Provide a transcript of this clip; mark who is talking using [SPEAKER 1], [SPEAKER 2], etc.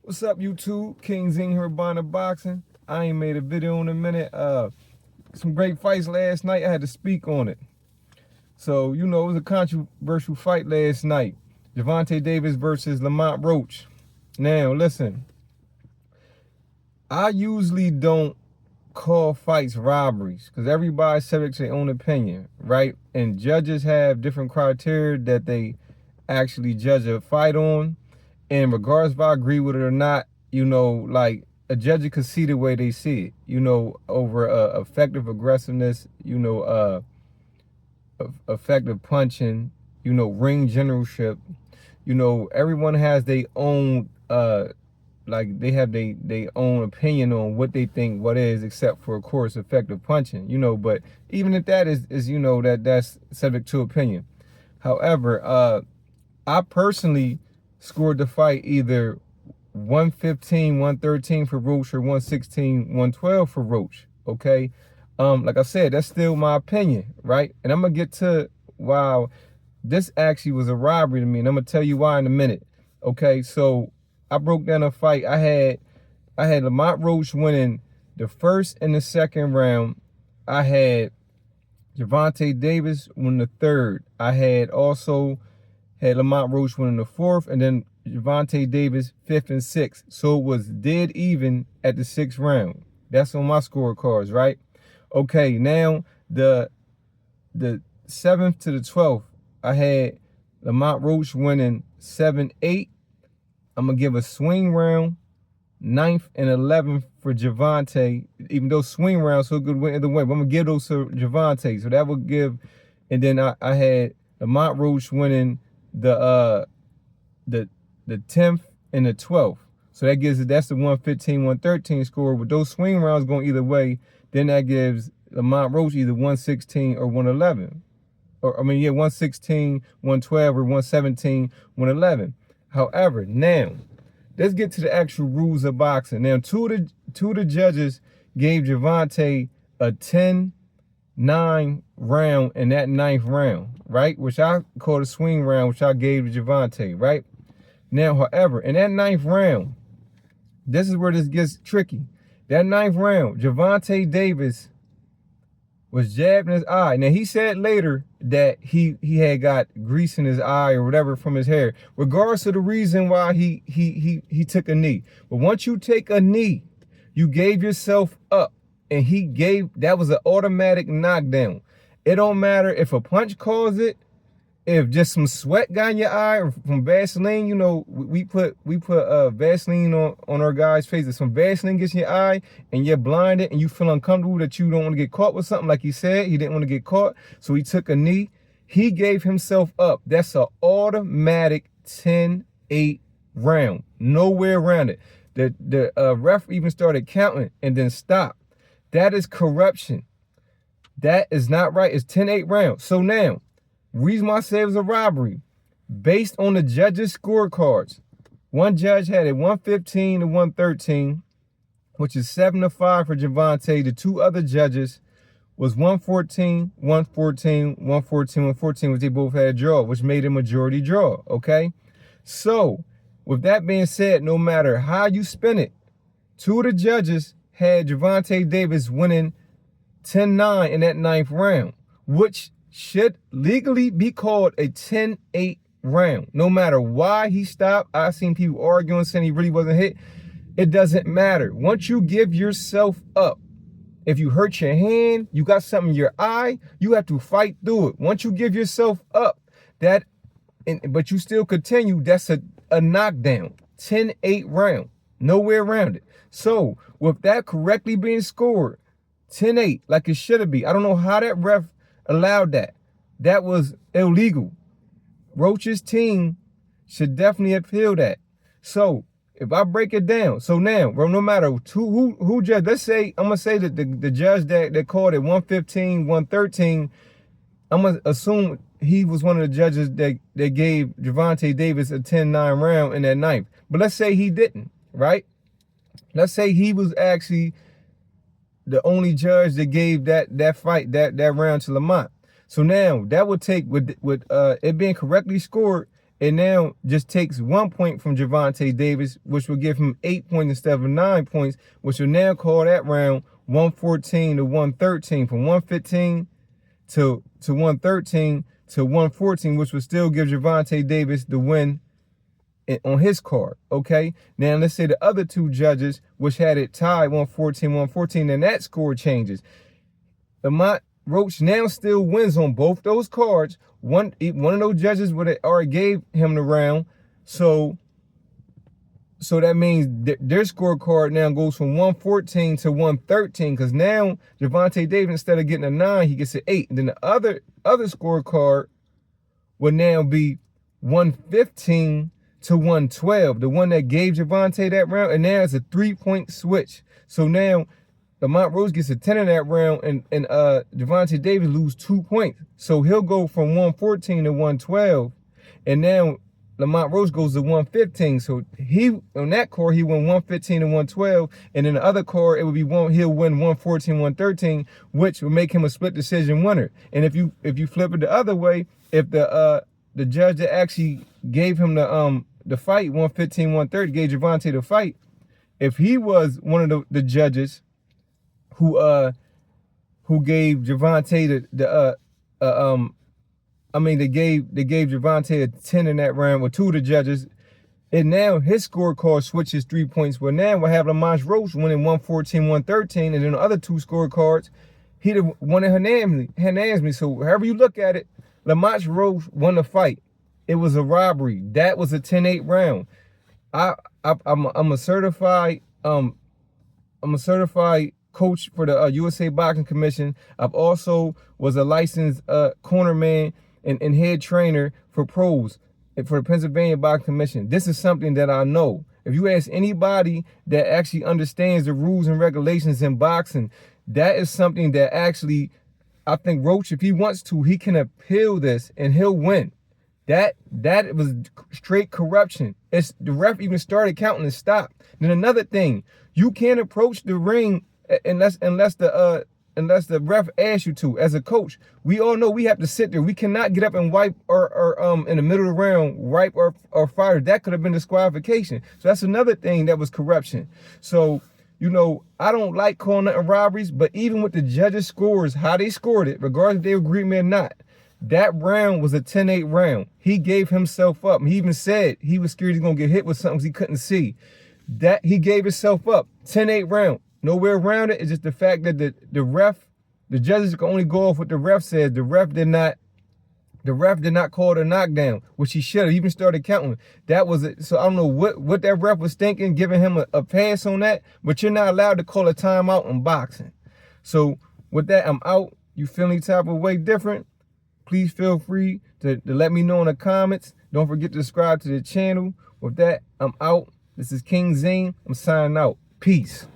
[SPEAKER 1] What's up, YouTube? King Zing here, Bonner Boxing. I ain't made a video in a minute. Some great fights last night. I had to speak on it. So, it was a controversial fight last night. Gervonta Davis versus Lamont Roach. Now, listen. I usually don't call fights robberies because everybody's subject to their own opinion, right? And judges have different criteria that they actually judge a fight on. And regardless if I agree with it or not, like a judge could see the way they see it, over effective aggressiveness, effective punching, ring generalship. Everyone has their own, like they have their own opinion on what they think what is, except for, of course, effective punching, but even if that is that's subject to opinion. However, I personally scored the fight either 115, 113 for Roach or 116, 112 for Roach. Okay. Like I said, that's still my opinion, right? And I'm gonna get to why this actually was a robbery to me, and I'm gonna tell you why in a minute. Okay, so I broke down a fight. I had Lamont Roach winning the first and the second round. I had Gervonta Davis win the third. I had Lamont Roach winning the fourth, and then Gervonta Davis fifth and sixth. So it was dead even at the sixth round. That's on my scorecards, right? Okay, now the 7th to the 12th, I had Lamont Roach winning 7-8. I'm gonna give a swing round, 9th and 11th for Gervonta, even though swing rounds so good win either way. But I'm gonna give those to Gervonta. So that would give, and then I had Lamont Roach winning the 10th and the 12th. So that's the 115, 113 score. With those swing rounds going either way, then that gives Lamont Roach either 116 or 111. 116, 112, or 117, 111. However, now let's get to the actual rules of boxing. Now, two of the judges gave Gervonta a 10-9 round in that 9th round, right? Which I called a swing round, which I gave to Gervonta, right? Now, however, in that 9th round, this is where this gets tricky. That 9th round, Gervonta Davis was jabbed in his eye. Now, he said later that he had got grease in his eye or whatever from his hair, regardless of the reason why he took a knee. But once you take a knee, you gave yourself up, and that was an automatic knockdown. It don't matter if a punch caused it, if just some sweat got in your eye, or from Vaseline. We put Vaseline on our guys' faces. Some Vaseline gets in your eye and you're blinded and you feel uncomfortable that you don't want to get caught with something. Like he said, he didn't want to get caught, so he took a knee. He gave himself up. That's an automatic 10-8 round. Nowhere around it. The ref even started counting and then stopped. That is corruption. That is not right. It's 10-8 rounds. So now, reason why I say it was a robbery, based on the judges' scorecards. One judge had it 115 to 113, which is 7-5 for Gervonta. The two other judges was 114, 114, 114, 114, which they both had a draw, which made a majority draw, okay? So, with that being said, no matter how you spin it, two of the judges had Gervonta Davis winning 10-9 in that 9th round, which should legally be called a 10-8 round. No matter why he stopped. I've seen people arguing saying he really wasn't hit. It doesn't matter. Once you give yourself up, if you hurt your hand, you got something in your eye, you have to fight through it. Once you give yourself up, but you still continue, that's a knockdown. 10-8 round. Nowhere around it. So, with that correctly being scored, 10-8, like it should be. I don't know how that ref allowed that. That was illegal. Roach's team should definitely appeal that. So if I break it down, so now, bro, no matter who judge, let's say, I'm gonna say that the judge that called it 115, 113, I'm gonna assume he was one of the judges that gave Gervonta Davis a 10-9 round in that 9th. But let's say he didn't, right? Let's say he was actually the only judge that gave that fight, that round to Lamont. So now that would take, with it being correctly scored, it now just takes 1 point from Gervonta Davis, which will give him 8 points instead of 9 points, which will now call that round 114 to 113, from 115 to 113 to 114, which would still give Gervonta Davis the win on his card. Okay, now let's say the other two judges, which had it tied 114, then that score changes. Lamont Roach now still wins on both those cards. One of those judges would have already gave him the round, so that means their scorecard now goes from 114 to 113, because now Gervonta Davis, instead of getting a 9, he gets an 8. And then the other scorecard would now be 115 to 112, the one that gave Gervonta that round, and now it's a 3-point switch. So now Lamont Roach gets a 10 in that round, and Gervonta Davis lose 2 points. So he'll go from 114 to 112, and now Lamont Roach goes to 115. So he, on that core, he won 115 to 112, and in the other core, it would be he'll win 114, 113, which would make him a split decision winner. And if you flip it the other way, if the judge that actually gave him the fight, 115, 130, gave Gervonta the fight, if he was one of the judges who gave Gervonta they gave Gervonta a 10 in that round with two of the judges, and now his scorecard switches 3 points. Well, now we'll have Lamont Roach winning 114, 113, and then the other two scorecards, he'd have won it unanimously. So however you look at it, Lamont Roach won the fight. It was a robbery. That was a 10-8 round. I'm a certified coach for the USA Boxing Commission. I've also was a licensed cornerman and head trainer for pros for the Pennsylvania Boxing Commission. This is something that I know. If you ask anybody that actually understands the rules and regulations in boxing, that is something that actually, I think Roach, if he wants to, he can appeal this and he'll win. That was straight corruption. The ref even started counting and stopped. Then another thing, you can't approach the ring unless the ref asks you to. As a coach, we all know we have to sit there. We cannot get up and wipe or in the middle of the round, wipe our fighter. That could have been disqualification. So that's another thing that was corruption. So, I don't like calling it robberies, but even with the judges' scores, how they scored it, regardless if they agreed with me or not, that round was a 10-8 round. He gave himself up. He even said he was scared he was going to get hit with something he couldn't see. That he gave himself up. 10-8 round. Nowhere around it. It's just the fact that the judges can only go off what the ref says. The ref did not call it a knockdown, which he should have. He even started counting. That was it. So I don't know what that ref was thinking, giving him a pass on that. But you're not allowed to call a timeout in boxing. So with that, I'm out. You feel any type of way different? Please feel free to let me know in the comments. Don't forget to subscribe to the channel. With that, I'm out. This is King Zane. I'm signing out. Peace.